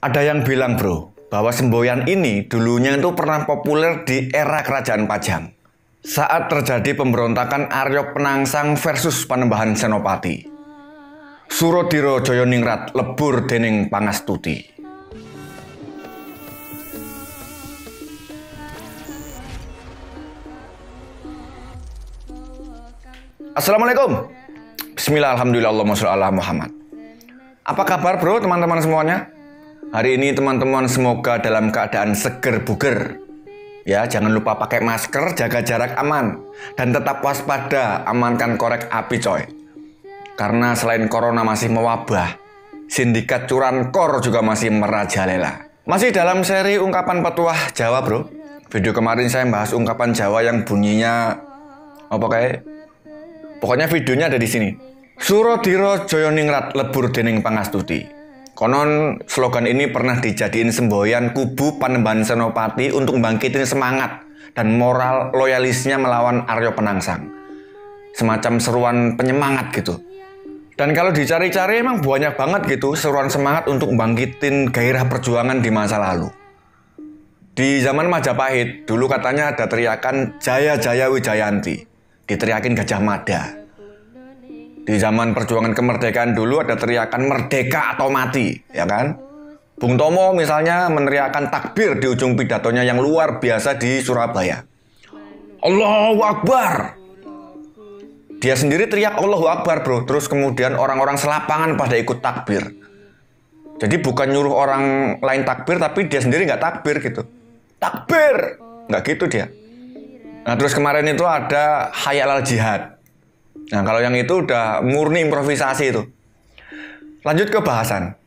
Ada yang bilang bro, bahwa semboyan ini dulunya itu pernah populer di era Kerajaan Pajang. Saat terjadi pemberontakan Arya Penangsang versus Panembahan Senopati. Surodiro Joyoningrat lebur dening Pangastuti. Assalamualaikum. Bismillah, alhamdulillah, Allahumma sholli ala Muhammad. Apa kabar bro teman-teman semuanya? Hari ini teman-teman semoga dalam keadaan seger buger. Ya, jangan lupa pakai masker, jaga jarak aman, dan tetap waspada, amankan korek api coy. Karena selain corona masih mewabah, sindikat curanmor juga masih merajalela. Masih dalam seri ungkapan petuah Jawa bro. Video kemarin saya bahas ungkapan Jawa yang bunyinya pokoknya videonya ada di sini. Surodiro Joyoningrat lebur dening Pangastuti. Konon slogan ini pernah dijadiin semboyan kubu Panembahan Senopati untuk bangkitin semangat dan moral loyalisnya melawan Arya Penangsang. Semacam seruan penyemangat gitu. Dan kalau dicari-cari emang banyak banget gitu seruan semangat untuk bangkitin gairah perjuangan di masa lalu. Di zaman Majapahit dulu katanya ada teriakan Jaya Jaya Wijayanti, diteriakin Gajah Mada. Di zaman perjuangan kemerdekaan dulu ada teriakan merdeka atau mati, ya kan? Bung Tomo misalnya meneriakan takbir di ujung pidatonya yang luar biasa di Surabaya. Allahu Akbar. Dia sendiri teriak Allahu Akbar bro, terus kemudian orang-orang selapangan pada ikut takbir. Jadi bukan nyuruh orang lain takbir, tapi dia sendiri nggak takbir gitu. Takbir! Nggak gitu dia. Nah terus kemarin itu ada Hayal al Jihad. Nah kalau yang itu udah murni improvisasi itu. Lanjut ke bahasan.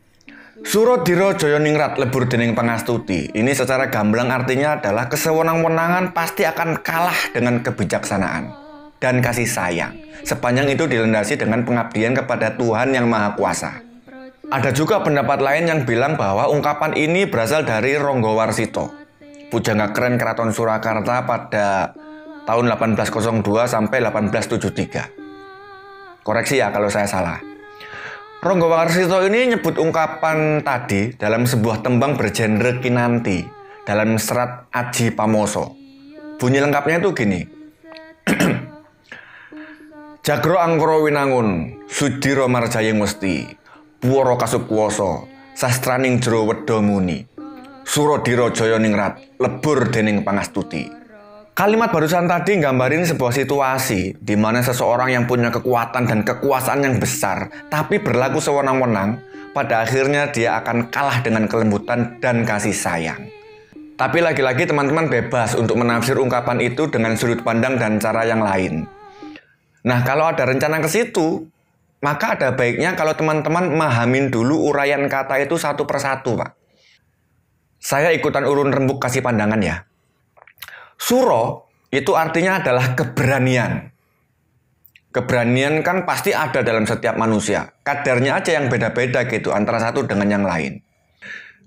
Surodiro Joyoningrat lebur dening Pangastuti. Ini secara gamblang artinya adalah kesewenang-wenangan pasti akan kalah dengan kebijaksanaan dan kasih sayang. Sepanjang itu dilandasi dengan pengabdian kepada Tuhan Yang Maha Kuasa. Ada juga pendapat lain yang bilang bahwa ungkapan ini berasal dari Ronggowarsito, pujangga keren Keraton Surakarta pada tahun 1802 sampai 1873. Koreksi ya kalau saya salah. Ronggowarsito ini nyebut ungkapan tadi dalam sebuah tembang bergenre kinanti dalam serat Aji Pamoso. Bunyi lengkapnya itu gini. Jagro Angkara Winangun, Sudiro Marjayeng Mesti, Puwara Kasupwoso, Sastraning Jero Wedha Muni, Surodiro Joyoningrat lebur dening Pangastuti. Kalimat barusan tadi nggambarin sebuah situasi di mana seseorang yang punya kekuatan dan kekuasaan yang besar, tapi berlaku sewenang-wenang, pada akhirnya dia akan kalah dengan kelembutan dan kasih sayang. Tapi lagi-lagi teman-teman bebas untuk menafsir ungkapan itu dengan sudut pandang dan cara yang lain. Nah, kalau ada rencana ke situ, maka ada baiknya kalau teman-teman mahamin dulu uraian kata itu satu persatu, Pak. Saya ikutan urun rembuk kasih pandangan ya. Suro itu artinya adalah keberanian. Keberanian kan pasti ada dalam setiap manusia. Kadarnya aja yang beda-beda gitu antara satu dengan yang lain.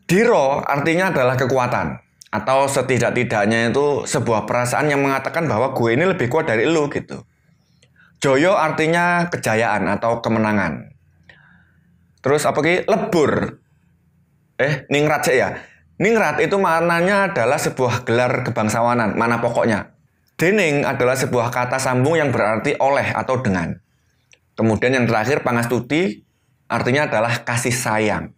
Diro artinya adalah kekuatan. Atau setidak-tidaknya itu sebuah perasaan yang mengatakan bahwa gue ini lebih kuat dari lu gitu. Joyo artinya kejayaan atau kemenangan. Terus apa lagi? Lebur. Ningrat sih ya. Ningrat itu maknanya adalah sebuah gelar kebangsawanan, mana pokoknya. Dening adalah sebuah kata sambung yang berarti oleh atau dengan. Kemudian yang terakhir Pangastuti artinya adalah kasih sayang.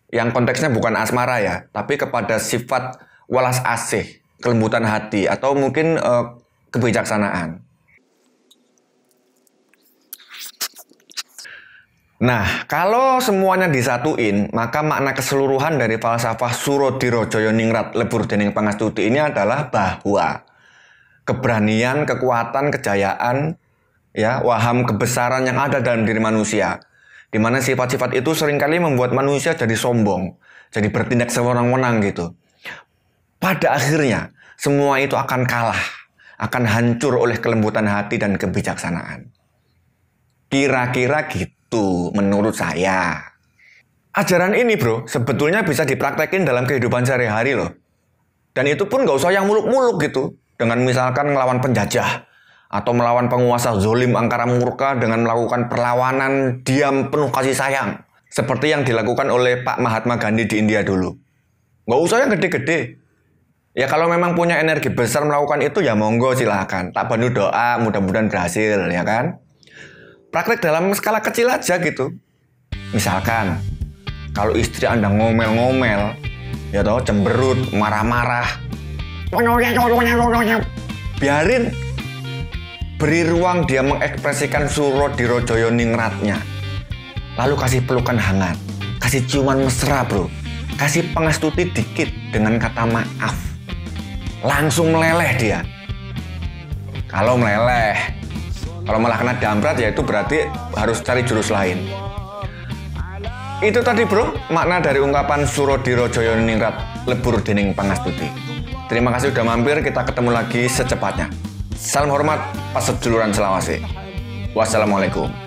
Yang konteksnya bukan asmara ya, tapi kepada sifat welas asih, kelembutan hati, atau mungkin kebijaksanaan. Nah, kalau semuanya disatuin, maka makna keseluruhan dari falsafah Surodiro Joyoningrat lebur dening Pangastuti ini adalah bahwa keberanian, kekuatan, kejayaan, ya, waham kebesaran yang ada dalam diri manusia, di mana sifat-sifat itu seringkali membuat manusia jadi sombong, jadi bertindak sewenang-wenang gitu. Pada akhirnya, semua itu akan kalah, akan hancur oleh kelembutan hati dan kebijaksanaan. Kira-kira gitu. Menurut saya. Ajaran ini bro sebetulnya bisa dipraktekin dalam kehidupan sehari-hari loh. Dan itu pun gak usah yang muluk-muluk gitu. Dengan misalkan melawan penjajah atau melawan penguasa zolim angkara murka dengan melakukan perlawanan diam penuh kasih sayang. Seperti yang dilakukan oleh Pak Mahatma Gandhi di India dulu. Nggak usah yang gede-gede. Ya kalau memang punya energi besar melakukan itu ya monggo silakan. Tak bantu doa, mudah-mudahan berhasil ya kan. Praktek dalam skala kecil aja gitu. Misalkan kalau istri Anda ngomel-ngomel, ya toh cemberut, marah-marah, biarin, beri ruang dia mengekspresikan suro dirojoyo ningratnya. Lalu kasih pelukan hangat, kasih ciuman mesra bro, kasih pengastuti dikit dengan kata maaf. Langsung meleleh dia. Kalau meleleh, kalau malah kena damprat ya itu berarti harus cari jurus lain. Itu tadi bro, makna dari ungkapan suro dirojoyo ningrat lebur dening pangastuti. Terima kasih udah mampir, kita ketemu lagi secepatnya. Salam hormat, pas seduluran selawase. Wassalamualaikum.